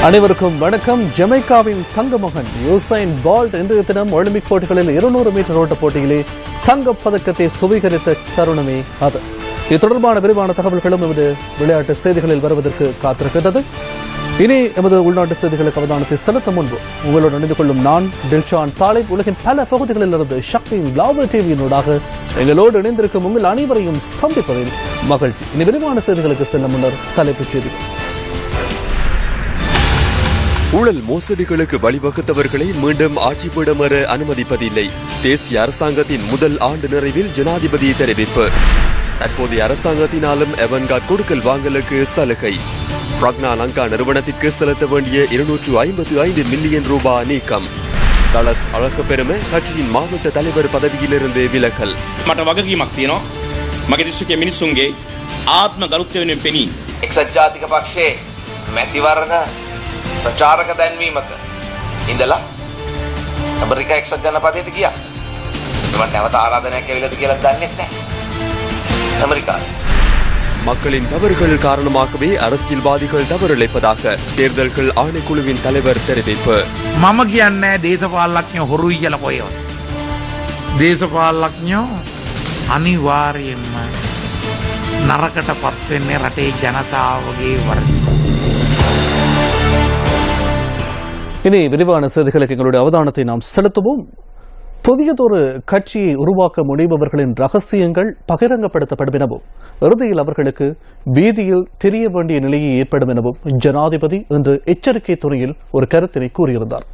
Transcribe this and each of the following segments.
அனைவருக்கும் வணக்கம். ஜமைக்காவின் தங்க மகன் யூசைன் பால்ட் இன்றைய தினம் ஒலிம்பிக் போட்டிகளில் 200 மீட்டர் ஓட்ட போட்டியிலே தங்கப் பதக்கத்தை சுவீகரித்த தருணமே அது. இது தொடர்பான விரிவான தகவல்களும் எமது விளையாட்டு செய்திகளில் வருவதற்கு காத்திருக்கிறது. இனி எமது உள்நாட்டு செய்திகளுக்கு அவதானத்தை செலுத்த முன்பு உங்களோடு இணைந்து கொள்ளும் நான் டில்ஷான் தாலிப். உலகின் பல பகுதிகளில் இருந்து சக்தியின் லாவ டிவியினூடாக எங்களோடு இணைந்திருக்கும் உங்கள் அனைவரையும் சந்திப்பதில் மகிழ்ச்சி. இனி விரிவான செய்திகளுக்கு செல்ல முன்னர் தலைப்புச் செய்திகள். ஊழல் மோசடிகளுக்கு வழிவகுத்தவர்களை மீண்டும் ஆட்சிப்பீடம் வர அனுமதிப்பதில்லை. தேசிய அரசாங்கத்தின் முதல் ஆண்டு நிறைவில் ஜனாதிபதி தெரிவிப்பு. தற்போதைய அரசாங்கத்தினாலும் எவன்கார்ட் கொடுக்கல் வாங்கலுக்கு சலுகை. பிரக்னா லங்கா நிறுவனத்திற்கு செலுத்த வேண்டிய 255 மில்லியன் ரூபாய் நீக்கம். தலஸ் அழகு பெருமை கட்சியின் மாவட்ட தலைவர் பதவியிலிருந்து விலகல். මට වගකීමක් තියෙනවා. මගේ දිස්ත්‍රික්කයේ මිනිස්සුන්ගේ ආත්ම ගරුත්වය වෙනුවෙන් පෙනී එක්සත් ජාතික පක්ෂයේ මැතිවරණ ප්‍රචාරක දැන්වීමක ඉඳලා ඇමරිකා එක්සත් ජනපදයට ගියා. මම නැවත ආරාධනයක් ඇවිල්ලාද කියලා දන්නේ නැහැ. ඇමරිකාවේ மக்களின் தவறுகள் காரணமாகவே அரசியல்வாதிகள் தவறிழைப்பதாக தேர்தல்கள் ஆணைக்குழுவின் தலைவர் தெரிவிப்பு. මම කියන්නේ දේශපාලඥයෝ හොරුයි කියලා කොහෙවත්. දේශපාලඥයෝ අනිවාර්යයෙන්ම නරකටපත් වෙන්නේ රටේ ජනතාවගේ වරද. இனி விரிவான செய்திகளுக்கு எங்களுடைய அவதானத்தை நாம் செலுத்துவோம். புதியதொரு கட்சியை உருவாக்க முனைபவர்களின் ரகசியங்கள் பகிரங்கப்படுத்தப்படும் எனவும் இறுதியில் அவர்களுக்கு வீதியில் தெரிய வேண்டிய நிலையை ஏற்படும் எனவும் ஜனாதிபதி இன்று எச்சரிக்கை துறையில் ஒரு கருத்தினை கூறியிருந்தார்.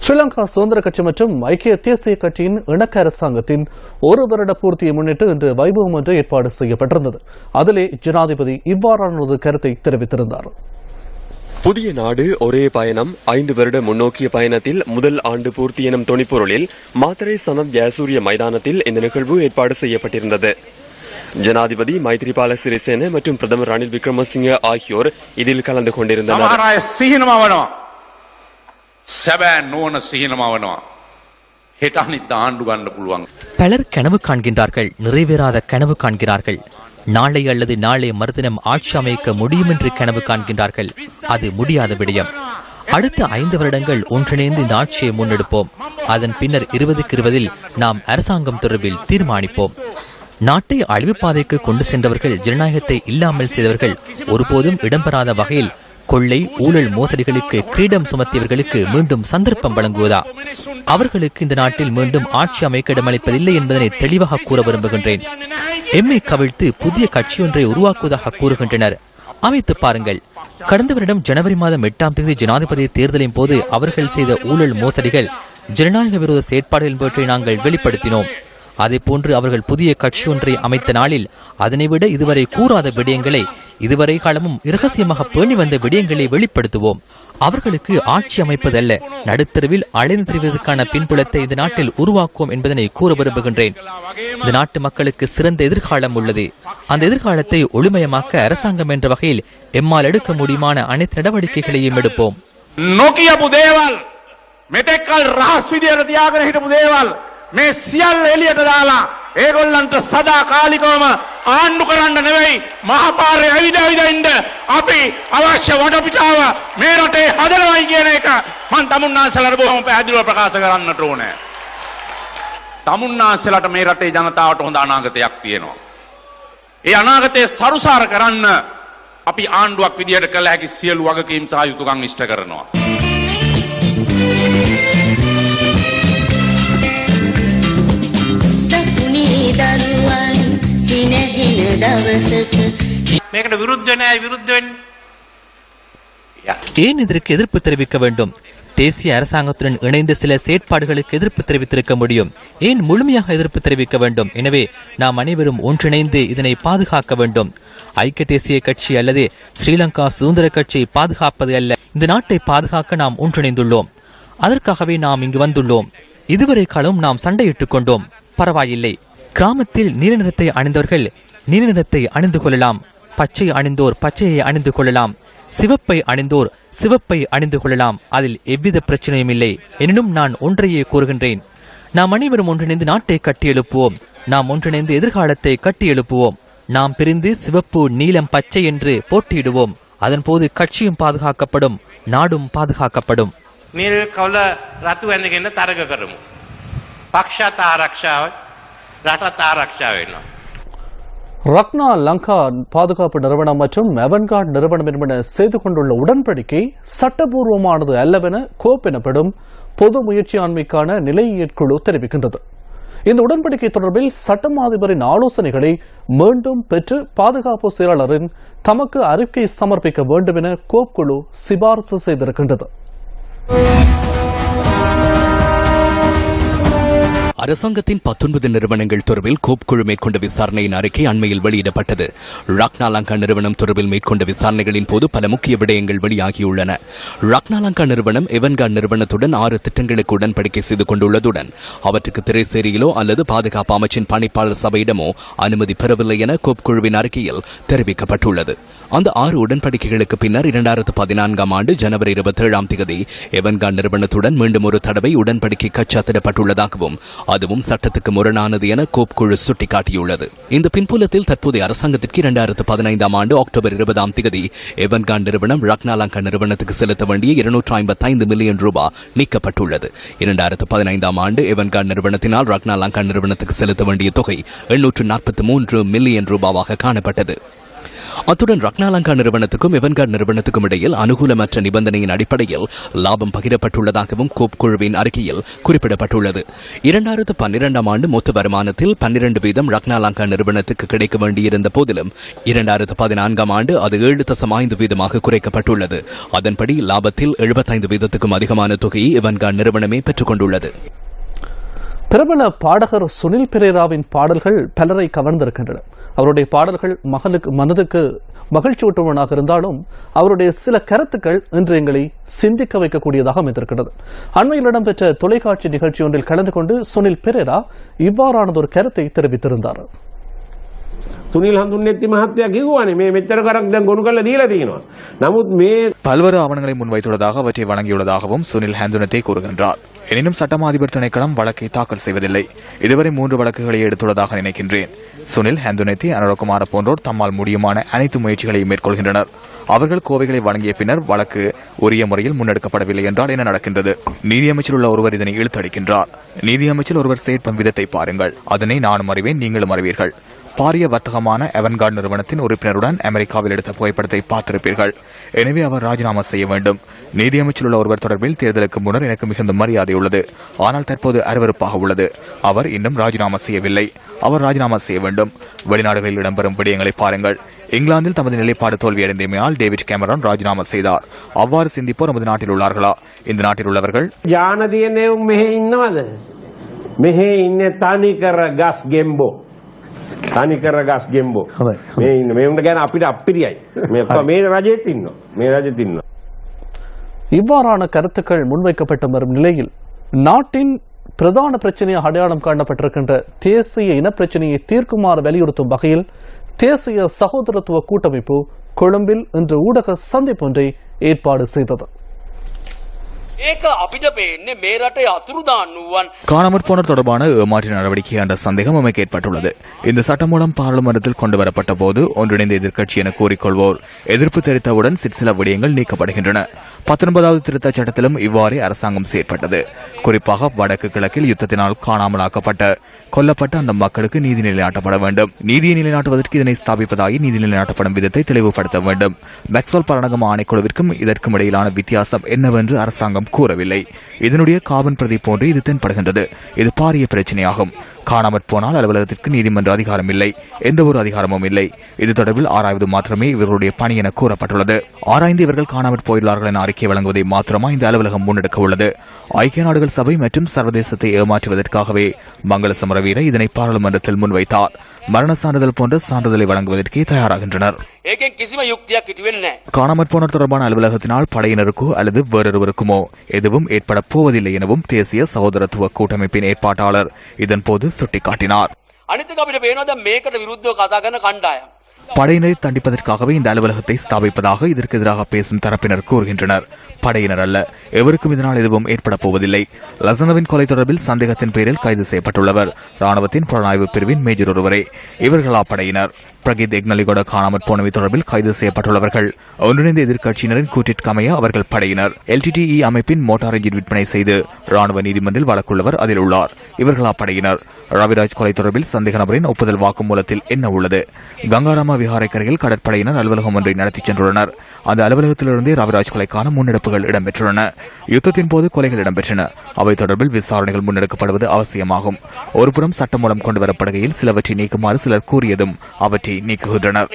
ஸ்ரீலங்கா சுதந்திர கட்சி மற்றும் ஐக்கிய தேசிய கட்சியின் இணக்க அரசாங்கத்தின் ஒரு வருட பூர்த்தியை முன்னிட்டு இன்று வைபவம் ஒன்று ஏற்பாடு செய்யப்பட்டிருந்தது. அதிலே ஜனாதிபதி இவ்வாறான ஒரு கருத்தை தெரிவித்திருந்தார். புதிய நாடு ஒரே பயணம் 5 வருட முன்னோக்கிய பயணத்தில் முதல் ஆண்டு பூர்த்தி எனும் துணிப்பொருளில் மாத்தறை சனத் ஜெயசூரிய மைதானத்தில் இந்த நிகழ்வு ஏற்பாடு செய்யப்பட்டிருந்தது. ஜனாதிபதி மைத்ரிபால சிறிசேன மற்றும் பிரதமர் ரணில் விக்ரமசிங்க ஆகியோர் இதில் கலந்து கொண்டிருந்தனர். பலர் கனவு காண்கின்றார்கள், நிறைவேறாத கனவு காண்கிறார்கள். நாளை அல்லது நாளை மறுதினம் ஆட்சி அமைக்க முடியும் என்று கனவு காண்கின்றார்கள். அது முடியாத விடயம். அடுத்த 5 வருடங்கள் ஒன்றிணைந்து இந்த ஆட்சியை முன்னெடுப்போம். அதன் பின்னர் 2020 நாம் அரசாங்கம் தொடர்பில் தீர்மானிப்போம். நாட்டை அழிவு பாதைக்கு கொண்டு சென்றவர்கள், ஜனநாயகத்தை இல்லாமல் செய்தவர்கள், ஒருபோதும் இடம்பெறாத வகையில் கொள்ளை ஊழல் மோசடிகளுக்கு கிரீடம் சுமத்தியவர்களுக்கு மீண்டும் சந்தர்ப்பம் வழங்குவதா? அவர்களுக்கு இந்த நாட்டில் மீண்டும் ஆட்சி அமைக்க இடமளிப்பதில்லை என்பதனை தெளிவாக கூற விரும்புகின்றேன். எம்மை கவிழ்த்து புதிய கட்சி ஒன்றை உருவாக்குவதாக கூறுகின்றனர். அமைத்து பாருங்கள். கடந்த வருடம் ஜனவரி மாதம் 8ஆம் தேதி ஜனாதிபதி தேர்தலின் போது அவர்கள் செய்த ஊழல் மோசடிகள், ஜனநாயக விரோத செயற்பாடுகள் பற்றி நாங்கள் வெளிப்படுத்தினோம். அதேபோன்று அவர்கள் புதிய கட்சி ஒன்றை அமைத்த நாளில் அதனைவிட இதுவரை கூறாத விடயங்களை, இதுவரை காலமும் இரகசியமாக பேணி வந்த விடயங்களை வெளிப்படுத்துவோம். அவர்களுக்கு ஆட்சி அமைப்பதல்ல, நடுத்தருவில் அலைந்து திரிவதற்கான பின்புலத்தை இந்த நாட்டில் உருவாக்குவோம் என்பதனை கூற விரும்புகின்றேன். இந்த நாட்டு மக்களுக்கு சிறந்த எதிர்காலம் உள்ளது. அந்த எதிர்காலத்தை ஒளிமயமாக்க அரசாங்கம் என்ற வகையில் எம்மால் எடுக்க முடியுமான அனைத்து நடவடிக்கைகளையும் எடுப்போம். මේ සියල්ල එළියට දාලා ඒගොල්ලන්ට සදා කාලිකවම ආණ්ඩු කරන්න නෙවෙයි, මහපාරේ ඇවිදවිද ඉන්න අපි අවශ්‍ය වටපිටාව මේ රටේ හදනවයි කියන එක මම තමුන්නාන්සලාට බොහොම පැහැදිලිව ප්‍රකාශ කරන්නට ඕනේ. තමුන්නාන්සලාට මේ රටේ ජනතාවට හොඳ අනාගතයක් තියෙනවා. ඒ අනාගතය සරුසාර කරන්න අපි ආණ්ඩුවක් විදියට කළ හැකි සියලු වගකීම් සහ යුතුකම් ඉෂ්ට කරනවා. මේකට විරුද්ධ නැහැ, විරුද්ධ වෙන්න. ஏன் இதற்கு எதிர்ப்பு தெரிவிக்க வேண்டும்? தேசிய அரசாங்கத்துடன் இணைந்து சில செயற்பாடுகளுக்கு எதிர்ப்பு தெரிவித்திருக்க முடியும். ஏன் முழுமையாக எதிர்ப்பு தெரிவிக்க வேண்டும்? எனவே நாம் அனைவரும் ஒன்றிணைந்து இதனை பாதுகாக்க வேண்டும். ஐக்கிய தேசிய கட்சி அல்லது ஸ்ரீலங்கா சுதந்திர கட்சியை பாதுகாப்பது அல்ல, இந்த நாட்டை பாதுகாக்க நாம் ஒன்றிணைந்துள்ளோம். அதற்காகவே நாம் இங்கு வந்துள்ளோம். இதுவரை காலம் நாம் சண்டையிட்டுக் கொண்டோம், பரவாயில்லை. கிராமத்தில் நீல நிறத்தை அணிந்தவர்கள் நீல நிறத்தை அணிந்து கொள்ளலாம், பச்சை அணிந்தோர் பச்சையை அணிந்து கொள்ளலாம், சிவப்பை அணிந்தோர் சிவப்பை அணிந்து கொள்ளலாம். அதில் எவ்வித பிரச்சனையும் இல்லை. எனினும் நான் ஒன்றையே கூறுகின்றேன், நாம் அனைவரும் ஒன்றிணைந்து நாட்டை கட்டி எழுப்புவோம். நாம் ஒன்றிணைந்து எதிர்காலத்தை கட்டி எழுப்புவோம். நாம் பிரிந்து சிவப்பு நீலம் பச்சை என்று போட்டியிடுவோம். அதன் போது கட்சியும் பாதுகாக்கப்படும், நாடும் பாதுகாக்கப்படும். නිල් කවුල රතු ඇඳගෙන තරග කරමු. පක්ෂත් ආරක්ෂාව රටත් ආරක්ෂා වෙනවා. ரக்னா லங்கா பாதுகாப்பு நிறுவனம் மற்றும் அவன்கார்ட் நிறுவனம் என்பன செய்து கொண்டுள்ள உடன்படிக்கை சட்டபூர்வமானது அல்லவென கோப் எனப்படும் பொது முயற்சியாண்மைக்கான நிலையீட்குழு தெரிவிக்கின்றது. இந்த உடன்படிக்கை தொடர்பில் சட்டம் அதிபரின் ஆலோசனைகளை மீண்டும் பெற்று பாதுகாப்பு செயலாளரின் தமக்கு அறிக்கை சமர்ப்பிக்க வேண்டும் என கோப் குழு சிபார்சு செய்திருக்கின்றது. அரசாங்கத்தின் 19 நிறுவனங்கள் தொடர்பில் கோப் குழு மேற்கொண்ட விசாரணையின் அறிக்கை அண்மையில் வெளியிடப்பட்டது. ரக்னா லங்கா நிறுவனம் தொடர்பில் மேற்கொண்ட விசாரணைகளின் போது பல முக்கிய விடயங்கள் வெளியாகியுள்ளன. ரக்னா லங்கா நிறுவனம் எவன்கார்ட் நிறுவனத்துடன் 6 திட்டங்களுக்கு உடன்படிக்கை செய்து கொண்டுள்ளதுடன் அவற்றுக்கு திரைசேரியிலோ அல்லது பாதுகாப்பு அமைச்சின் பணிப்பாளர் சபையிடமோ அனுமதி பெறவில்லை என கோப் குழுவின் அறிக்கையில் தெரிவிக்கப்பட்டுள்ளது. அந்த 6 உடன்படிக்கைகளுக்கு பின்னர் 2014 ஆண்டு ஜனவரி 27 எவன்கார்ட் நிறுவனத்துடன் மீண்டும் ஒரு தடவை உடன்படிக்கை கச்சாத்திடப்பட்டுள்ளதாகவும் அதுவும் சட்டத்துக்கு முரணானது என கோப் குழு சுட்டிக்காட்டியுள்ளது. இந்த பின்புலத்தில் தற்போதைய அரசாங்கத்திற்கு 2015 ஆண்டு அக்டோபர் 20 எவன்கார்ட் நிறுவனம் ரக்னா லங்கா நிறுவனத்துக்கு செலுத்த வேண்டிய 255 மில்லியன் ரூபாய் நீக்கப்பட்டுள்ளது. 2015 ஆண்டு எவன்கார்ட் நிறுவனத்தினால் ரக்னா லங்கா நிறுவனத்துக்கு செலுத்த வேண்டிய தொகை 843 மில்லியன் ரூபாவாக காணப்பட்டது. அத்துடன் ரக்னா லங்கா நிறுவனத்துக்கும் எவன்கார்ட் நிறுவனத்துக்கும் இடையில் அனுகூலமற்ற நிபந்தனையின் அடிப்படையில் லாபம் பகிரப்பட்டுள்ளதாகவும் கோப் குழுவின் அறிக்கையில் குறிப்பிடப்பட்டுள்ளது. 2012 ஆண்டு மொத்த வருமானத்தில் 12% ரக்னா லங்கா நிறுவனத்துக்கு கிடைக்க வேண்டியிருந்த போதிலும் 2014 ஆண்டு அது 7.5% குறைக்கப்பட்டுள்ளது. அதன்படி லாபத்தில் 75%க்கும் அதிகமான தொகையை எவன்கார்ட் நிறுவனமே பெற்றுக் கொண்டுள்ளது. பிரபல பாடகர் சுனில் பெரேராவின் பாடல்கள் பலரை கவர்ந்திருக்கின்றன. அவருடைய பாடல்கள் மனதுக்கு மகிழ்ச்சியூட்டுவனாக இருந்தாலும் அவருடைய சில கருத்துக்கள் இன்று எங்களை சிந்திக்க வைக்கக்கூடியதாக அமைந்திருக்கிறது. அண்மையில் இடம்பெற்ற தொலைக்காட்சி நிகழ்ச்சி ஒன்றில் கலந்து கொண்டு சுனில் பெரேரா இவ்வாறானதொரு கருத்தை தெரிவித்திருந்தார். சுனில் ஹந்துன்னெத்தி மஹත්තයා කිව්වනේ මේ මෙච්චර කරක් දැන් ගොනු කරලා දීලා තියෙනවා. නමුත් මේ பல்வேறு ஆவணங்களை முன்வைத்துள்ளதாக அவற்றை வழங்கியுள்ளதாகவும் சுனில் ஹந்துனத்தை கூறுகின்றார். எனினும் சட்டமா அதிபர் திணைக்களம் வழக்கை தாக்கல் செய்வதில்லை. இதுவரை 3 வழக்குகளை எடுத்துள்ளதாக நினைக்கின்றேன். சுனில் ஹந்துனத்தி அனுரகுமார போன்றோர் தம்மால் முடியுமான அனைத்து முயற்சிகளையும் மேற்கொள்கின்றனர். அவர்கள் கோவைகளை வழங்கிய பின்னர் வழக்கு உரிய முறையில் முன்னெடுக்கப்படவில்லை என்றால் என்ன நடக்கின்றது? நீதியமைச்சில் உள்ள ஒருவர் இதனை இழுத்தடிக்கின்றார். நீதியமைச்சில் ஒருவர் செயற்படும் விதத்தை பாருங்கள். அதனை நானும் அறிவேன், நீங்களும் அறிவீர்கள். பாரிய வர்த்தகமான அவன்கார்ட் நிறுவனத்தின் உறுப்பினருடன் அமெரிக்காவில் எடுத்த புகைப்படத்தை பார்த்திருப்பீர்கள். எனவே அவர் ராஜினாமா செய்ய வேண்டும். நீதியமைச்சில் உள்ள ஒருவர் தொடர்பில் தேர்தலுக்கு முன்னர் எனக்கு மிகுந்த மரியாதை உள்ளது. ஆனால் தற்போது அருவருப்பாக உள்ளது. அவர் இன்னும் ராஜினாமா செய்யவில்லை. அவர் ராஜினாமா செய்ய வேண்டும். வெளிநாடுகளில் இடம்பெறும் விடயங்களை பாருங்கள். இங்கிலாந்தில் தமது நிலைப்பாடு தோல்வியடைந்தமையால் டேவிட் கேமரான் ராஜினாமா செய்தார். அவ்வாறு சிந்திப்போர் நமது நாட்டில் உள்ளார்களா? இந்த நாட்டில் உள்ளவர்கள் ජානදියනෙවුම් මෙහෙ ඉන්නවද? මෙහෙ ඉන්නේ තනිකර ගස් ගෙම්බෝ. තනිකර ගස් ගෙම්බෝ. මේ ඉන්න මේ උන්ට ගැන අපිට අපිරියයි. මේ රජෙත් ඉන්නවා. මේ රජෙත් ඉන්නවා. இவ்வாறான கருத்துக்கள் முன்வைக்கப்பட்டு வரும் நிலையில் நாட்டின் பிரதான பிரச்சனையாக அடையாளம் காணப்பட்டிருக்கின்ற தேசிய இனப்பிரச்சனையை தீர்க்குமாறு வலியுறுத்தும் வகையில் தேசிய சகோதரத்துவ கூட்டமைப்பு கொழும்பில் இன்று ஊடக சந்திப்பு ஒன்றை ஏற்பாடு செய்தது. காணாமற் போனர் தொடர்பான ஏமாற்று நடவடிக்கை என்ற சந்தேகம் நமக்கு ஏற்பட்டுள்ளது. இந்த சட்டமூலம் பாராளுமன்றத்தில் கொண்டுவரப்பட்ட போது ஒன்றிணைந்த எதிர்க்கட்சி என கூறிக்கொள்வோர் எதிர்ப்பு தெரிவித்தவுடன் சில விடயங்கள் நீக்கப்படுகின்றன. 19வது திருத்தச் சட்டத்திலும் இவ்வாறே அரசாங்கம் செயற்பட்டது. குறிப்பாக வடக்கு கிழக்கில் யுத்தத்தினால் காணாமலாக்கப்பட்ட கொல்லப்பட்ட அந்த மக்களுக்கு நீதி நிலைநாட்டப்பட வேண்டும். நீதியை நிலைநாட்டுவதற்கு இதனை ஸ்தாபிப்பதாகி நீதி நிலைநாட்டப்படும் விதத்தை தெளிவுபடுத்த வேண்டும். மேக்ஸ்வெல் பரணகம ஆணைக்குழுவிற்கும் இதற்கும் இடையிலான வித்தியாசம் என்னவென்று அரசாங்கம் கூறவில்லை. இதனுடைய காபன் பிரதி போன்று இது தென்படுகின்றது. இது பாரிய பிரச்சனையாகும். காணாமற் போனால் அலுவலகத்திற்கு நீதிமன்ற அதிகாரம் இல்லை, எந்த ஒரு அதிகாரமும் இல்லை. இது தொடர்பில் ஆராய்வது மாத்திரமே இவர்களுடைய பணி என கூறப்பட்டுள்ளது. ஆராய்ந்து இவர்கள் காணாமற் போயுள்ளார்கள் என அறிக்கை வழங்குவதை மாத்திரமா இந்த அலுவலகம் முன்னெடுக்க உள்ளது? ஐக்கிய நாடுகள் சபை மற்றும் சர்வதேசத்தை ஏமாற்றுவதற்காகவே மங்கள சமரவீர இதனை பாராளுமன்றத்தில் முன்வைத்தார். மரண சான்றிதழ் போன்ற சான்றிதழை வழங்குவதற்கே தயாராகின்றனர். காணாமற் போனர் தொடர்பான அலுவலகத்தினால் படையினருக்கோ அல்லது வேறொருவருக்குமோ எதுவும் ஏற்பட போவதில்லை எனவும் தேசிய சகோதரத்துவ கூட்டமைப்பின் ஏற்பாட்டாளர் இதன்போது சுட்டிக்காட்டினார். படையினரை தண்டிப்பதற்காகவே இந்த அலுவலகத்தை ஸ்தாபிப்பதாக இதற்கு எதிராக பேசும் தரப்பினர் கூறுகின்றனர். படையினர் அல்ல, எவருக்கும் இதனால் எதுவும் ஏற்பட போவதில்லை. லசனவின் கொலை தொடர்பில் சந்தேகத்தின் பேரில் கைது செய்யப்பட்டுள்ளவர் ராணுவத்தின் புலனாய்வு பிரிவின் மேஜர் ஒருவரே. இவர்களா படையினர்? பிரகீத் எக்னலிகோட காணாமற் போனவை தொடர்பில் கைது செய்யப்பட்டுள்ளவர்கள் ஒன்றிணைந்த எதிர்க்கட்சியினரின் கூற்றிற்கமைய அவர்கள் படையினர் LTTE அமைப்பின் மோட்டார் என்ஜின் விற்பனை செய்து ராணுவ நீதிமன்றில் வழக்குள்ளவர் அதில் உள்ளார். இவர்கள் அப்படையினர். ரவிராஜ் கொலை தொடர்பில் சந்தேக நபரின் ஒப்புதல் வாக்குமூலத்தில் என்ன உள்ளது? கங்காராமா விஹாரைக்கரையில் கடற்படையினர் அலுவலகம் ஒன்றை நடத்தி சென்றுள்ளனர். அந்த அலுவலகத்திலிருந்தே ரவிராஜ் கொலைக்கான முன்னெடுப்புகள் இடம்பெற்றுள்ளன. யுத்தத்தின் போது கொலைகள் இடம்பெற்றன. அவை தொடர்பில் விசாரணைகள் முன்னெடுக்கப்படுவது அவசியமாகும். ஒருபுறம் சட்டம் மூலம் கொண்டுவரப்படுகையில் சிலவற்றை நீக்குமாறு சிலர் கூறியதும் அவற்றை நீக்குகின்றனர்.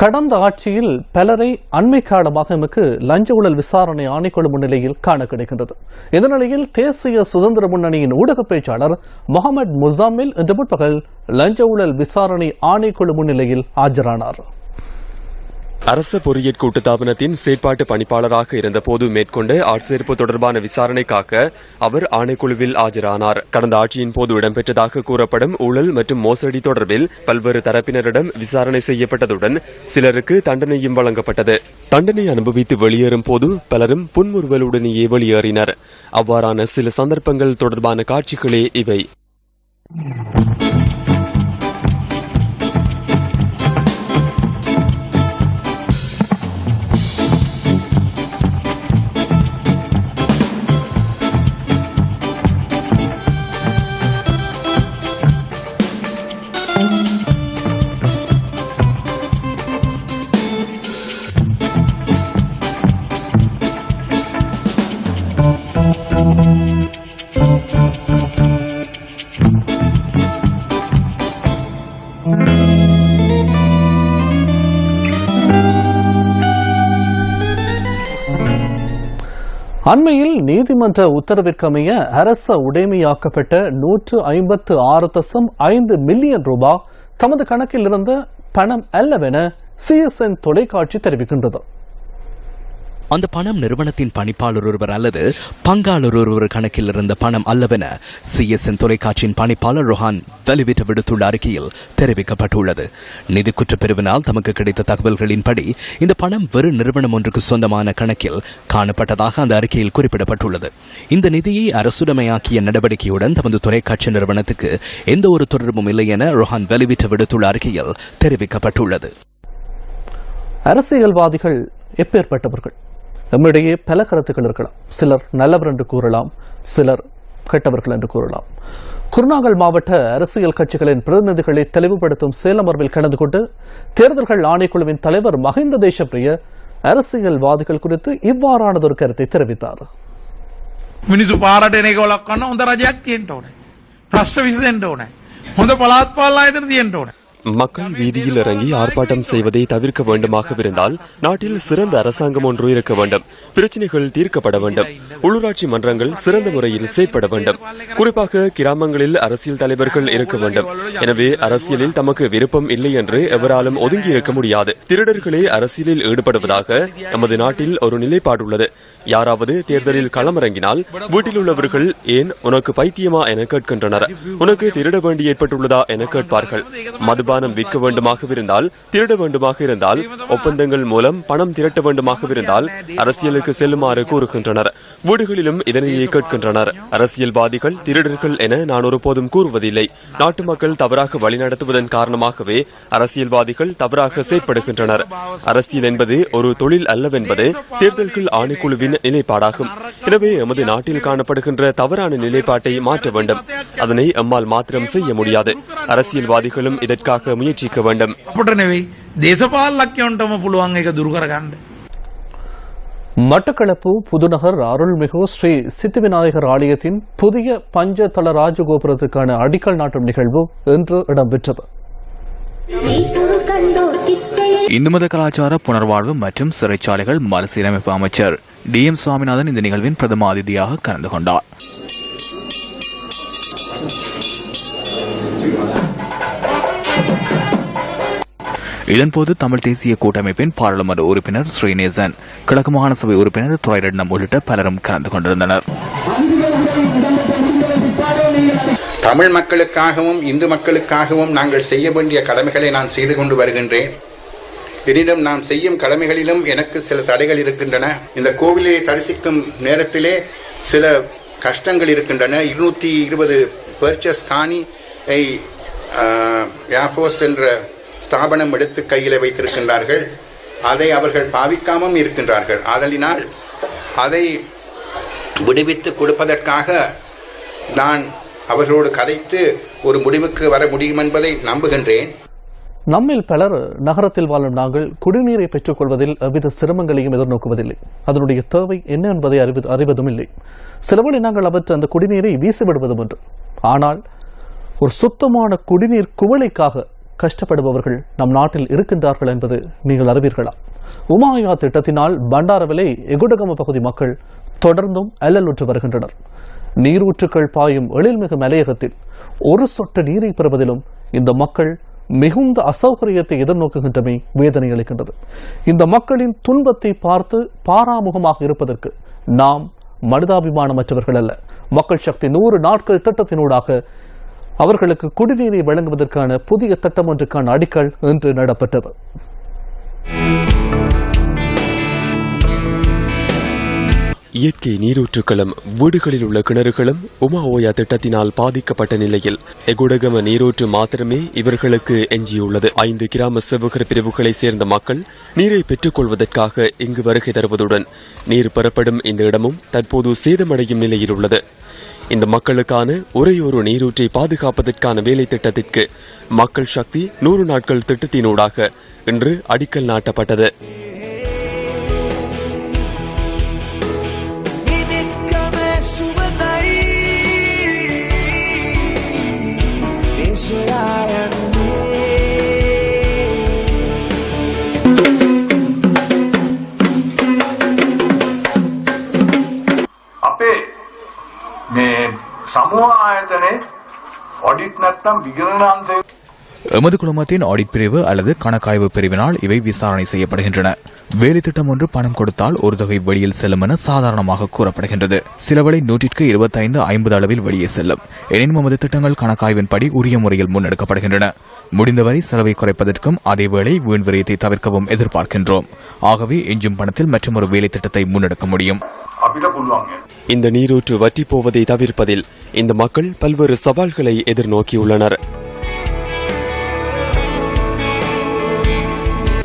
கடந்த ஆட்சியில் பலரை அண்மை காலமாக எமக்கு லஞ்ச ஊழல் விசாரணை ஆணைக்குழு முன்னிலையில் காண கிடைக்கின்றது. இந்த நிலையில் தேசிய சுதந்திர முன்னணியின் ஊடக பேச்சாளர் முகமது முசாமில் இன்று முற்பகல் லஞ்ச ஊழல் விசாரணை ஆணைக்குழு முன்னிலையில் ஆஜரானார். அரச பொறியியற் கூட்டுத்தாபனத்தின் செயற்பாட்டு பணிப்பாளராக இருந்தபோது மேற்கொண்ட ஆட்சேர்ப்பு தொடர்பான விசாரணைக்காக அவர் ஆணைக்குழுவில் ஆஜரானார். கடந்த ஆட்சியின் போது இடம்பெற்றதாக கூறப்படும் ஊழல் மற்றும் மோசடி தொடர்பில் பல்வேறு தரப்பினரிடம் விசாரணை செய்யப்பட்டதுடன் சிலருக்கு தண்டனையும் வழங்கப்பட்டது. தண்டனை அனுபவித்து வெளியேறும் போது பலரும் புன்முறுவலுடனேயே வெளியேறினர். அவ்வாறான சில சந்தர்ப்பங்கள் தொடர்பான காட்சிகளே இவை. அண்மையில் நீதிமன்ற உத்தரவிற்கமைய அரச உடைமையாக்கப்பட்ட 156.5 மில்லியன் ரூபாய் தமது கணக்கில் இருந்த பணம் அல்லவென CSN தொலைக்காட்சி தெரிவிக்கின்றது. அந்த பணம் நிறுவனத்தின் பணிப்பாளர் ஒருவர் அல்லது பங்காளர் ஒருவர் கணக்கில் இருந்த பணம் அல்லவென CSN தொலைக்காட்சியின் பணிப்பாளர் ரொஹான் வெளிவிட்டு விடுத்துள்ள அறிக்கையில் தெரிவிக்கப்பட்டுள்ளது. நிதி குற்றப்பிரிவினால் தமக்கு கிடைத்த தகவல்களின்படி இந்த பணம் வெறு நிறுவனம் ஒன்றுக்கு சொந்தமான கணக்கில் காணப்பட்டதாக அந்த அறிக்கையில் குறிப்பிடப்பட்டுள்ளது. இந்த நிதியை அரசுடைமையாக்கிய நடவடிக்கையுடன் தமது தொலைக்காட்சி நிறுவனத்துக்கு எந்த ஒரு தொடர்பும் இல்லை என ரொஹான் வெளிவிட்டு விடுத்துள்ள அறிக்கையில் தெரிவிக்கப்பட்டுள்ளது. அரசியல்வாதிகள் எப்பேற்பட்டவர்கள்? நம்மிடையே பல கருத்துக்கள் இருக்கலாம். சிலர் நல்லவர் என்று கூறலாம், சிலர் கெட்டவர்கள் என்று கூறலாம். குருநாகல் மாவட்ட அரசியல் கட்சிகளின் பிரதிநிதிகளை தெளிவுபடுத்தும் சேலமர்வில் கலந்து கொண்டு தேர்தல்கள் ஆணைக்குழுவின் தலைவர் மஹிந்த தேசப்பிரிய அரசியல்வாதிகள் குறித்து இவ்வாறானதொரு கருத்தை தெரிவித்தார். මිනිසු පාරට එන එක වළක්වන්න හොඳ රජයක් තියෙන්න ඕනේ. ප්‍රශ්න විසඳෙන්න ඕනේ. හොඳ පළාත් පාලන ආයතන තියෙන්න ඕනේ. மக்கள் வீதியில் இறங்கி ஆர்ப்பாட்டம் செய்வதை தவிர்க்க வேண்டுமாகவிருந்தால் நாட்டில் சிறந்த அரசாங்கம் ஒன்று இருக்க வேண்டும். பிரச்சனைகள் தீர்க்கப்பட வேண்டும். உள்ளூராட்சி மன்றங்கள் சிறந்த முறையில் செயற்பட வேண்டும். குறிப்பாக கிராமங்களில் அரசியல் தலைவர்கள் இருக்க வேண்டும். எனவே அரசியலில் தமக்கு விருப்பம் இல்லை என்று எவராலும் ஒதுங்கி இருக்க முடியாது. திருடர்களே அரசியலில் ஈடுபடுவதாக நமது நாட்டில் ஒரு நிலைப்பாடுள்ளது. யாராவது தேர்தலில் களமிறங்கினால் வீட்டில் உள்ளவர்கள் ஏன் உனக்கு பைத்தியமா என கேட்கின்றனர். உனக்கு திருட வேண்டி ஏற்பட்டுள்ளதா என கேட்பார்கள். மதுபானம் விற்க வேண்டுமாக இருந்தால், திருட வேண்டுமாக இருந்தால், ஒப்பந்தங்கள் மூலம் பணம் திரட்ட வேண்டுமாக இருந்தால் அரசியலுக்கு செல்லுமாறு கூறுகின்றனர். வீடுகளிலும் இதனையே கேட்கின்றனர். அரசியல்வாதிகள் திருடர்கள் என நான் ஒருபோதும் கூறுவதில்லை. நாட்டு மக்கள் தவறாக வழிநடத்துவதன் காரணமாகவே அரசியல்வாதிகள் தவறாக செயற்படுகின்றனர். அரசியல் என்பது ஒரு தொழில் அல்லவென்பது தேர்தல்கள் ஆணைக்குழுவின் நிலைப்பாடாகும். எனவே எமது நாட்டில் காணப்படுகின்ற தவறான நிலைப்பாட்டை மாற்ற வேண்டும். அதனை எம்மால் மாத்திரம் செய்ய முடியாது. அரசியல்வாதிகளும் இதற்காக முயற்சிக்க வேண்டும். மட்டக்களப்பு புதுநகர் அருள்மிகு ஸ்ரீ சித்திவிநாயகர் ஆலயத்தின் புதிய பஞ்சதள ராஜகோபுரத்துக்கான அடிக்கல் நாட்டும் நிகழ்வு இன்று இடம்பெற்றது. இந்து மத கலாச்சார புனர்வாழ்வு மற்றும் சிறைச்சாலைகள் மறுசீரமைப்பு அமைச்சர் DM சுவாமிநாதன் இந்த நிகழ்வின் பிரதம அதிதியாக கலந்து கொண்டார். இதன்போது தமிழ் தேசிய கூட்டமைப்பின் பாராளுமன்ற உறுப்பினர் ஸ்ரீநேசன், கிழக்கு மாகாண சபை உறுப்பினர் துரைரட்னம் உள்ளிட்ட பலரும் கலந்து கொண்டிருந்தனர். தமிழ் மக்களுக்காகவும் இந்து மக்களுக்காகவும் நாங்கள் செய்ய வேண்டிய கடமைகளை நான் செய்து கொண்டு வருகின்றேன். எனினும் நாம் செய்யும் கடமைகளிலும் எனக்கு சில தடைகள் இருக்கின்றன. இந்த கோவிலை தரிசிக்கும் நேரத்திலே சில கஷ்டங்கள் இருக்கின்றன. 220 பர்ச்சஸ் காணி ஏர்ஃபோர்ஸ் என்ற ஸ்தாபனம் எடுத்து கையில் வைத்திருக்கின்றார்கள். அதை அவர்கள் பாவிக்காமல் இருக்கின்றார்கள். ஆதலினால் அதை விடுவித்து கொடுப்பதற்காக நான் அவர்களோடு கதைத்து ஒரு முடிவுக்கு வர முடியும் என்பதை நம்புகின்றேன். நம்மில் பலர் நகரத்தில் வாழும் நாங்கள் குடிநீரை பெற்றுக் கொள்வதில் எவ்வித சிரமங்களையும் எதிர்நோக்குவதில்லை. அதனுடைய தேவை என்ன என்பதை அறிவதும் இல்லை. சிலவழி நாங்கள் அவற்றை அந்த குடிநீரை வீசிவிடுவதும் ஒன்று. ஆனால் ஒரு சுத்தமான குடிநீர் குவளைக்காக கஷ்டப்படுபவர்கள் நம் நாட்டில் இருக்கின்றார்கள் என்பது நீங்கள் அறிவீர்களா? உமாயா திட்டத்தினால் பண்டாரவிலை எகுடகம பகுதி மக்கள் தொடர்ந்தும் அல்லலுற்று வருகின்றனர். நீரூற்றுக்கள் பாயும் எழில்மிகு மலையகத்தில் ஒரு சொட்டு நீரை பெறுவதிலும் இந்த மக்கள் மிகுந்த அசௌகரியத்தை எதிர்நோக்குகின்றமை வேதனை அளிக்கின்றது. இந்த மக்களின் துன்பத்தை பார்த்து பாராமுகமாக இருப்பதற்கு நாம் மனிதாபிமானமற்றவர்கள் அல்ல. மக்கள் சக்தி 100 நாட்கள் திட்டத்தினூடாக அவர்களுக்கு குடிநீரை வழங்குவதற்கான புதிய திட்டம் ஒன்றுக்கான அடிக்கல் இன்று நடப்பட்டது. இயற்கை நீரூற்றுகளும் வீடுகளில் உள்ள கிணறுகளும் உமா ஓயா திட்டத்தினால் பாதிக்கப்பட்ட நிலையில் எகுடகம நீரூற்று மாத்திரமே இவர்களுக்கு எஞ்சியுள்ளது. 5 கிராம சேவகர் பிரிவுகளை சேர்ந்த மக்கள் நீரை பெற்றுக் கொள்வதற்காக இங்கு வருகை தருவதுடன் நீர் பெறப்படும் இந்த இடமும் தற்போது சேதமடையும் நிலையில் உள்ளது. இந்த மக்களுக்கான ஒரேயொரு நீரூற்றை பாதுகாப்பதற்கான வேலை திட்டத்திற்கு மக்கள் சக்தி 100 நாட்கள் திட்டத்தினூடாக இன்று அடிக்கல் நாட்டப்பட்டது. எமது குழுமத்தின் ஆடிட் பிரிவு அல்லது கணக்காய்வு பிரிவினால் இவை விசாரணை செய்யப்படுகின்றன. வேலை திட்டம் ஒன்று பணம் கொடுத்தால் ஒரு தொகை வெளியில் செல்லும் என சாதாரணமாக கூறப்படுகின்றது. சிலவழி 100-25-50 அளவில் வெளியே செல்லும். எனினும் எமது திட்டங்கள் கணக்காய்வின்படி உரிய முறையில் முன்னெடுக்கப்படுகின்றன. முடிந்தவரை செலவை குறைப்பதற்கும் அதேவேளை வீண் விரயத்தை தவிர்க்கவும் எதிர்பார்க்கின்றோம். ஆகவே எஞ்சும் பணத்தில் மற்றொரு வேலை திட்டத்தை முன்னெடுக்க முடியும். இந்த நீரூற்று வற்றி போவதை தவிர்ப்பதில் இந்த மக்கள் பல்வேறு சவால்களை எதிர்நோக்கியுள்ளனர்.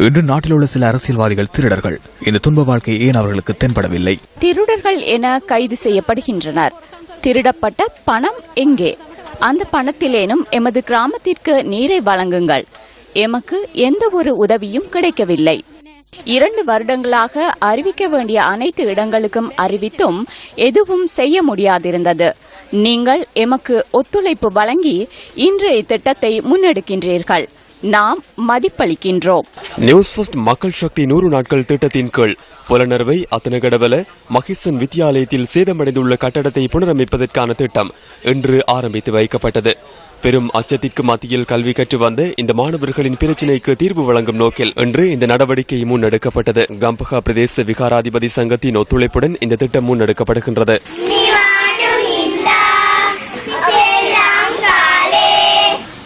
இன்று நாட்டில் உள்ள சில அரசியல்வாதிகள் திருடர்கள். இந்த துன்ப வாழ்க்கை ஏன் அவர்களுக்கு தென்படவில்லை? திருடர்கள் என கைது செய்யப்படுகின்றனர். திருடப்பட்ட பணம் எங்கே? அந்த பணத்திலேனும் எமது கிராமத்திற்கு நீரை வழங்குங்கள். எமக்கு எந்த ஒரு உதவியும் கிடைக்கவில்லை. 2 வருடங்களாக அறிவிக்க வேண்டிய அனைத்து இடங்களுக்கும் அறிவித்தும் எதுவும் செய்ய முடியாதிருந்தது. நீங்கள் எமக்கு ஒத்துழைப்பு வழங்கி இன்று இத்திட்டத்தை முன்னெடுக்கின்றீர்கள். நாம் மதிப்பளிக்கின்றோம். நியூஸ் ஃபர்ஸ்ட் மக்கள் சக்தி 100 நாட்கள் திட்டத்தின் கீழ் புலனர்வை அத்தனகடவல மகிசன் வித்தியாலயத்தில் சேதமடைந்துள்ள கட்டடத்தை புனரமைப்பதற்கான திட்டம் இன்று ஆரம்பித்து வைக்கப்பட்டது. பெரும் அச்சத்திற்கு மத்தியில் கல்வி கற்று வந்த இந்த மாணவர்களின் பிரச்சினைக்கு தீர்வு வழங்கும் நோக்கில் இன்று இந்த நடவடிக்கை முன்னெடுக்கப்பட்டது. கம்பஹா பிரதேச விகாராதிபதி சங்கத்தின் ஒத்துழைப்புடன் இந்த திட்டம் முன்னெடுக்கப்படுகின்றது.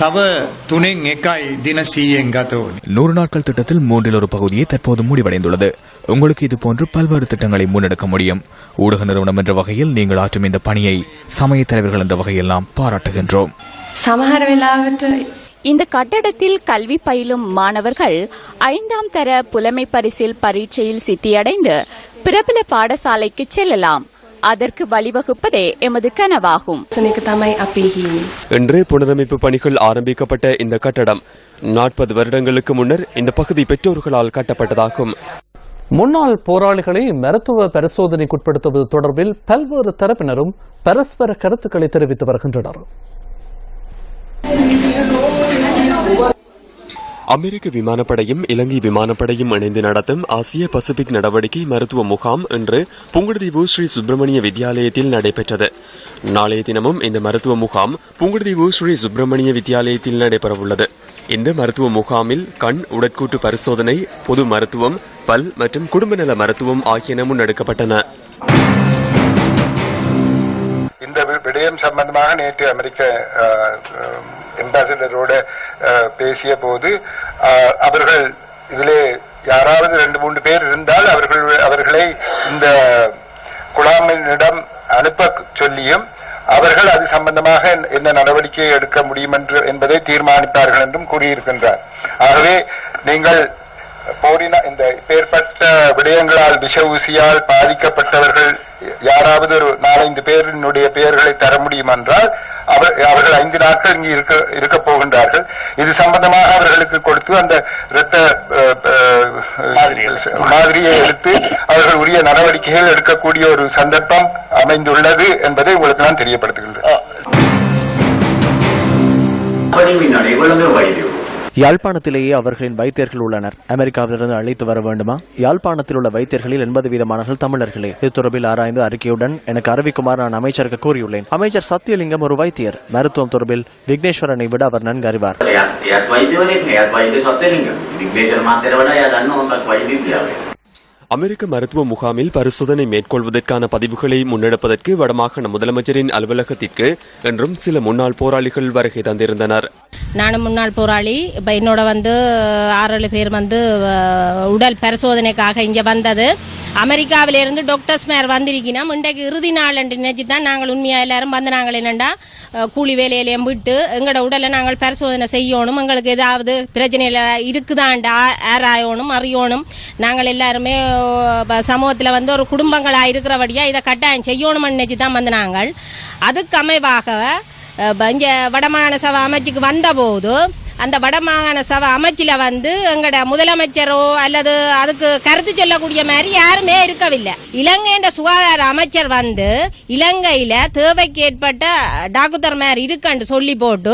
தவ துணெங் எக்காய் தினசீயங் கதோனி 100 நாட்கள் திட்டத்தில் 1/3 பகுதியை தற்போது முடிவடைந்துள்ளது. உங்களுக்கு இதுபோன்று பல்வேறு திட்டங்களை முன்னெடுக்க முடியும். ஊடக நிறுவனம் என்ற வகையில் நீங்கள் ஆற்றும் இந்த பணியை சமய தலைவர்கள் என்ற வகையில் நாம் பாராட்டுகின்றோம். இந்த கட்டடத்தில் கல்வி பயிலும் மாணவர்கள் 5ஆம் தர புலமை பரிசில் பரீட்சையில் சித்தியடைந்து பிரபல பாடசாலைக்கு செல்லலாம். அதற்கு வழிவகுப்பதே எமது கனவாகும். இன்று புனரமைப்பு பணிகள் ஆரம்பிக்கப்பட்ட இந்த கட்டடம் 40 வருடங்களுக்கு முன்னர் இந்த பகுதி பெற்றோர்களால் கட்டப்பட்டதாகும். முன்னாள் போராளிகளை மருத்துவ பரிசோதனைக்குட்படுத்துவது தொடர்பில் பல்வேறு தரப்பினரும் பரஸ்பர கருத்துக்களை தெரிவித்து வருகின்றனர். அமெரிக்க விமானப்படையும் இலங்கை விமானப்படையும் இணைந்து நடத்தும் ஆசிய பசிபிக் நடவடிக்கை மருத்துவ முகாம் இன்று புங்குடுதீவு ஸ்ரீ சுப்பிரமணிய வித்யாலயத்தில் நடைபெற்றது. நாளைய தினமும் இந்த மருத்துவ முகாம் புங்குடுதீவு ஸ்ரீ சுப்பிரமணிய வித்யாலயத்தில் நடைபெறவுள்ளது. இந்த மருத்துவ முகாமில் கண் உடற்கூற்று பரிசோதனை, பொது மருத்துவம், பல் மற்றும் குடும்ப நல மருத்துவம் ஆகியன முன்னெடுக்கப்பட்டன. இந்த விடயம் சம்பந்தமாக நேற்று அமெரிக்க அம்பாசிடரோடு பேசிய போது அவர்கள் இதிலே யாராவது 2-3 பேர் இருந்தால் அவர்களை இந்த குழாமினிடம் அனுப்ப சொல்லியும் அவர்கள் அது சம்பந்தமாக என்ன நடவடிக்கை எடுக்க முடியும் என்பதை தீர்மானிப்பார்கள் என்றும் கூறியிருக்கின்றார். ஆகவே நீங்கள் இந்த ஏற்பட்ட விடயங்களால் விஷ ஊசியால் பாதிக்கப்பட்டவர்கள் யாராவது ஒரு 4-5 பேரினுடைய பெயர்களை தர முடியும் என்றால் அவர்கள் 5 நாட்கள் இங்கு இருக்க போகின்றார்கள். இது சம்பந்தமாக அவர்களுக்கு கொடுத்து அந்த இரத்த மாதிரியை எடுத்து அவர்கள் உரிய நடவடிக்கைகள் எடுக்கக்கூடிய ஒரு சந்தர்ப்பம் அமைந்துள்ளது என்பதை உங்களுக்கு நான் தெரியப்படுத்துகின்றேன். யாழ்ப்பாணத்திலேயே அவர்களின் வைத்தியர்கள் உள்ளனர். அமெரிக்காவிலிருந்து அழைத்து வர வேண்டுமா? யாழ்ப்பாணத்தில் உள்ள வைத்தியர்களில் 80% தமிழர்களே. இது தொடர்பில் ஆராய்ந்து அறிக்கையுடன் எனக்கு அறிவிக்குமாறு நான் அமைச்சருக்கு கூறியுள்ளேன். அமைச்சர் சத்தியலிங்கம் ஒரு வைத்தியர். மருத்துவம் தொடர்பில் விக்னேஸ்வரனை விட அவர் நன்கு அறிவார். அமெரிக்க மருத்துவ முகாமில் பரிசோதனை மேற்கொள்வதற்கான பதிவுகளை முன்னெடுப்பதற்கு வடமாகாண முதலமைச்சரின் அலுவலகத்திற்கு என்றும் சில முன்னாள் போராளிகள் வருகை தந்திருந்தனர். நானும் முன்னாள் போராளி. இப்ப என்னோட 6-7 பேர் உடல் பரிசோதனைக்காக இங்க வந்தது. அமெரிக்காவிலிருந்து டாக்டர்ஸ் மேர் வந்திருக்கணும். இன்றைக்கு இறுதி நாள் என்று நினைச்சு தான் நாங்கள் உண்மையா எல்லாரும் வந்து நாங்கள் என்னண்டா கூலி வேலையிலையும் விட்டு எங்களோட உடலை நாங்கள் பரிசோதனை செய்யணும். எங்களுக்கு ஏதாவது பிரச்சனையில இருக்குதாண்டா ஆராயணும் அறியணும். நாங்கள் எல்லாருமே சமூகத்தில் ஒரு குடும்பங்களா இருக்கிறபடியா இதை கட்டாயம் செய்யணும்னு நினைச்சு தான் வந்து நாங்கள் அதுக்கு அமைவாக இங்க வடமாகாண சபை அமைச்சுக்கு வந்த போது அந்த வடமாகாண சபை அமைச்சில எங்கட முதலமைச்சரோ அல்லது அதுக்கு கருத்து சொல்லக்கூடிய மாதிரி யாருமே இருக்கவில்லை. இலங்கையின் சுகாதார அமைச்சர் இலங்கையில தேவைக்கு ஏற்பட்ட டாக்டர் மேர் இருக்குன்னு சொல்லி போட்டு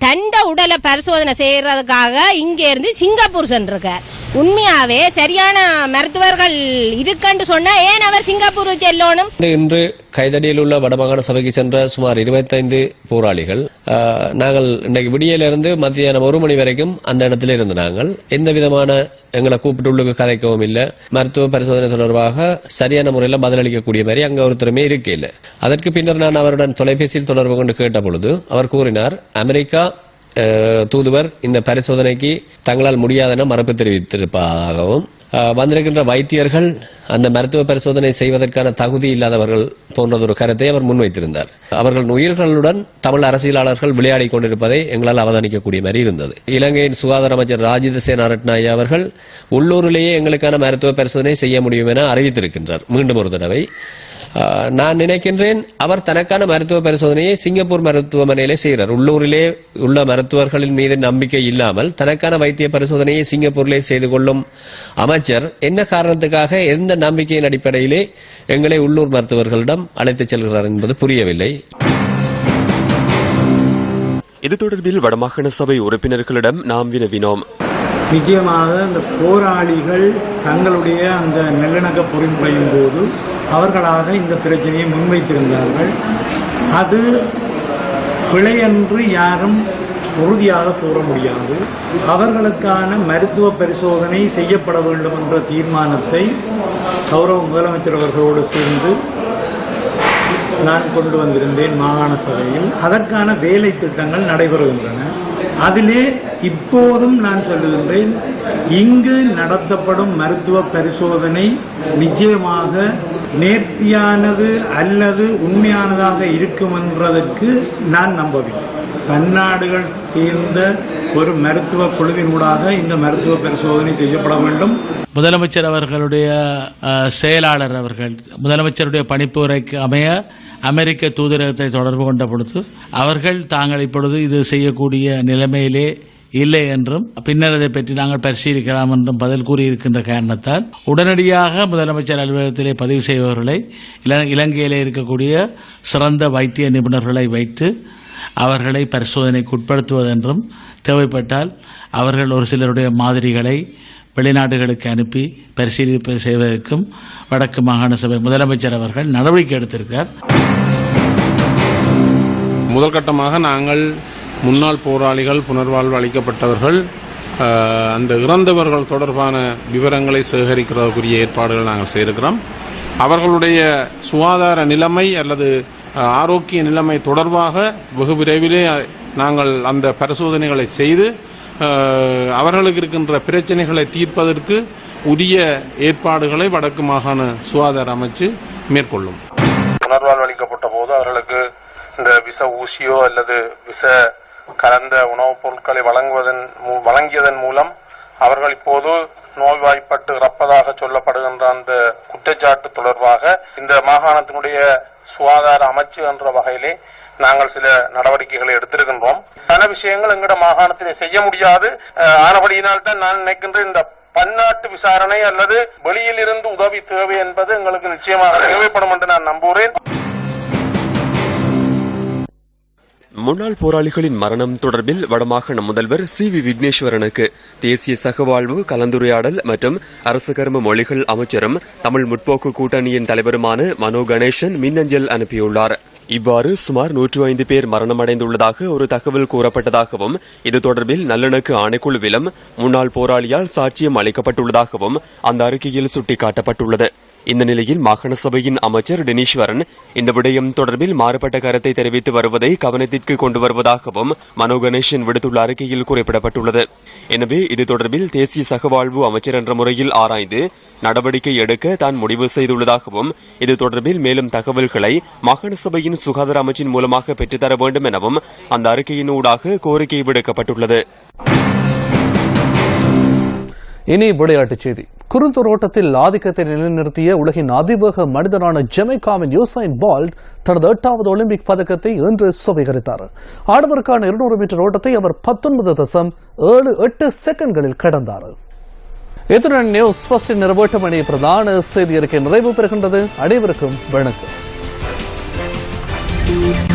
தண்ட உடலை பரிசோதனை செய்யறதுக்காக இங்க இருந்து சிங்கப்பூர் சென்றிருக்கார். உண்மையாவே சரியான மருத்துவர்கள் இருக்குன்னு சொன்னா ஏன் அவர் சிங்கப்பூர் செல்லணும்? இன்று கைதடியில் உள்ள வடமாகாண சபைக்கு சென்ற சுமார் 25 போராளிகள் நாங்கள் இன்றைக்கு விடியிலிருந்து மத்தியானம் 1 மணி வரைக்கும் அந்த இடத்துல இருந்து நாங்கள் எந்த விதமான எங்களை கூப்பிட்டு உள்ளுக்கு கதைக்கவும் இல்லை. மருத்துவ பரிசோதனை தொடர்பாக சரியான முறையில் பதிலளிக்கக்கூடிய மாதிரி அங்க ஒருத்தருமே இருக்க இல்லை. அதற்கு பின்னர் நான் அவருடன் தொலைபேசியில் தொடர்பு கொண்டு கேட்ட பொழுது அவர் கூறினார், அமெரிக்கா தூதுவர் இந்த பரிசோதனைக்கு தங்களால் முடியாதென மறுப்பு தெரிவித்திருப்பதாகவும் வந்திருக்கின்ற வைத்தியர்கள் அந்த மருத்துவ பரிசோதனை செய்வதற்கான தகுதி இல்லாதவர்கள் போன்றதொரு கருத்தை அவர் முன்வைத்திருந்தார். அவர்கள் உயிர்களுடன் தமிழ் அரசியலாளர்கள் விளையாடி கொண்டிருப்பதை எங்களால் அவதானிக்கக்கூடிய மாதிரி இருந்தது. இலங்கையின் சுகாதார அமைச்சர் ராஜித சேனாரட்நாயக் அவர்கள் உள்ளூரிலேயே எங்களுக்கான மருத்துவ பரிசோதனை செய்ய முடியும் என அறிவித்திருக்கின்றார் மீண்டும் ஒரு தடவை. நான் நினைக்கின்றேன் அவர் தனக்கான மருத்துவ பரிசோதனையை சிங்கப்பூர் மருத்துவமனையிலே செய்கிறார். உள்ளூரிலே உள்ள மருத்துவர்களின் மீது நம்பிக்கை இல்லாமல் தனக்கான வைத்திய பரிசோதனையை சிங்கப்பூரிலே செய்து கொள்ளும் அமைச்சர் என்ன காரணத்துக்காக எந்த நம்பிக்கையின் அடிப்படையிலே எங்களை உள்ளூர் மருத்துவர்களிடம் அழைத்துச் செல்கிறார் என்பது புரியவில்லை. இது தொடர்பில் வடமாகாண சபை உறுப்பினர்களிடம் நாம் வினவினோம். நிச்சயமாக இந்த போராளிகள் தங்களுடைய அந்த நல்லிணக்க பொறிமுறையின் போது அவர்களாக இந்த பிரச்சனையை முன்வைத்திருந்தார்கள். அது பிழையன்று யாரும் உறுதியாக கூற முடியாது. அவர்களுக்கான மருத்துவ பரிசோதனை செய்யப்பட வேண்டும் என்ற தீர்மானத்தை கௌரவ முதலமைச்சர் அவர்களோடு சேர்ந்து நான் கொண்டு வந்திருந்தேன் மாகாண சபையில். அதற்கான வேலை திட்டங்கள் நடைபெறுகின்றன. அதிலே இப்போதும் நான் சொல்லுகின்றேன், இங்கு நடத்தப்படும் மருத்துவ பரிசோதனை நிச்சயமாக நேர்த்தியானது அல்லது உண்மையானதாக இருக்கும் என்பதற்கு நான் நம்பவில்லை. பன்னாடுகள் சேர்ந்த ஒரு மருத்துவ குழுவினூடாக இந்த மருத்துவ பரிசோதனை செய்யப்பட வேண்டும். முதலமைச்சர் அவர்களுடைய செயலாளர் அவர்கள் முதலமைச்சருடைய பணிப்புரைக்கு அமைய அமெரிக்க தூதரகத்தை தொடர்பு கொண்ட பொழுது அவர்கள் தாங்கள் இப்பொழுது இது செய்யக்கூடிய நிலைமையிலே இல்லை என்றும் பின்னர் அதை பற்றி நாங்கள் பரிசீலிக்கலாம் என்றும் பதில் கூறியிருக்கின்ற காரணத்தால் உடனடியாக முதலமைச்சர் அலுவலகத்திலே பதிவு செய்பவர்களை இலங்கையிலே இருக்கக்கூடிய சிறந்த வைத்திய நிபுணர்களை வைத்து அவர்களை பரிசோதனைக்கு உட்படுத்துவதென்றும் தேவைப்பட்டால் அவர்கள் ஒரு சிலருடைய மாதிரிகளை வெளிநாடுகளுக்கு அனுப்பி பரிசீலிப்பு செய்வதற்கும் வடக்கு மாகாண சபை முதலமைச்சர் அவர்கள் நடவடிக்கை எடுத்திருக்கிறார். முதல் கட்டமாக நாங்கள் முன்னாள் போராளிகள் புனர்வாழ்வு அளிக்கப்பட்டவர்கள் அந்த இறந்தவர்கள் தொடர்பான விவரங்களை சேகரிக்கிறதுக்குரிய ஏற்பாடுகள் நாங்கள் செய்திருக்கிறோம். அவர்களுடைய சுகாதார நிலைமை அல்லது ஆரோக்கிய நிலைமை தொடர்பாக வெகு விரைவிலே நாங்கள் அந்த பரிசோதனைகளை செய்து அவர்களுக்கு இருக்கின்ற பிரச்சனைகளை தீர்ப்பதற்கு உரிய ஏற்பாடுகளை வடக்கு மாகாண சுகாதார அமைச்சு மேற்கொள்ளும். புனர்வாழ்வு அளிக்கப்பட்ட போது அவர்களுக்கு இந்த விச ஊசியோ அல்லது விச கலந்த உணவுப் பொருட்களை வழங்கியதன் மூலம் அவர்கள் இப்போது நோய்வாய்ப்பட்டு இறப்பதாக சொல்லப்படுகின்ற அந்த குற்றச்சாட்டு தொடர்பாக இந்த மாகாணத்தினுடைய சுகாதார அமைச்சு என்ற வகையிலே நாங்கள் சில நடவடிக்கைகளை எடுத்திருக்கின்றோம். பல விஷயங்கள் எங்கட மாகாணத்திலே செய்ய முடியாது. ஆனபடியினால் தான் நான் நினைக்கின்ற இந்த பன்னாட்டு விசாரணை அல்லது வெளியில் இருந்து உதவி தேவை என்பது எங்களுக்கு நிச்சயமாக தேவைப்படும் என்று நான் நம்புகிறேன். முன்னாள் போராளிகளின் மரணம் தொடர்பில் வடமாகாண முதல்வர் சி வி விக்னேஸ்வரனுக்கு தேசிய சகவாழ்வு கலந்துரையாடல் மற்றும் அரசு கர்ம மொழிகள் அமைச்சரும் தமிழ் முற்போக்கு கூட்டணியின் தலைவருமான மனோ கணேசன் மின்னஞ்சல் அனுப்பியுள்ளார். இவ்வாறு சுமார் 105 பேர் மரணமடைந்துள்ளதாக ஒரு தகவல் கூறப்பட்டதாகவும் இது தொடர்பில் நல்லிணக்கு ஆணைக்குழுவிலும் முன்னாள் போராளியால் சாட்சியம் அளிக்கப்பட்டுள்ளதாகவும் அந்த அறிக்கையில் சுட்டிக்காட்டப்பட்டுள்ளது. இந்த நிலையில் மாகாண சபையின் அமைச்சர் டெனீஸ்வரன் இந்த விடயம் தொடர்பில் மாறுபட்ட கருத்தை தெரிவித்து வருவதை கவனத்திற்கு கொண்டு வருவதாகவும் மனோ கணேசன் விடுத்துள்ள அறிக்கையில் குறிப்பிடப்பட்டுள்ளது. எனவே இது தொடர்பில் தேசிய சகவாழ்வு அமைச்சர் என்ற முறையில் ஆராய்ந்து நடவடிக்கை எடுக்க தான் முடிவு செய்துள்ளதாகவும் இது தொடர்பில் மேலும் தகவல்களை மாகாண சபையின் சுகாதார அமைச்சின் மூலமாக பெற்றுத்தர வேண்டும் எனவும் அந்த அறிக்கையின் ஊடாக கோரிக்கை விடுக்கப்பட்டுள்ளது. இனி விளையாட்டுச் செய்தி. குறுந்தூர் ஓட்டத்தில் ஆதிக்கத்தை நிலைநிறுத்திய உலகின் அதிவேக மனிதனான ஜமைக்காவின் யூசைன் பால்ட் தனது 8வது ஒலிம்பிக் பதக்கத்தை இன்று சுவீகரித்தார். ஆடவருக்கான 200 மீட்டர் ஓட்டத்தை அவர் 19.78 செகண்ட்களில் கடந்தார். இத்துடன் நியூஸ் ஃபர்ஸ்ட் நிறைவேற்ற வேண்டிய பிரதான செய்தி அறிக்கை நிறைவு பெறுகின்றது. அனைவருக்கும் வணக்கம்.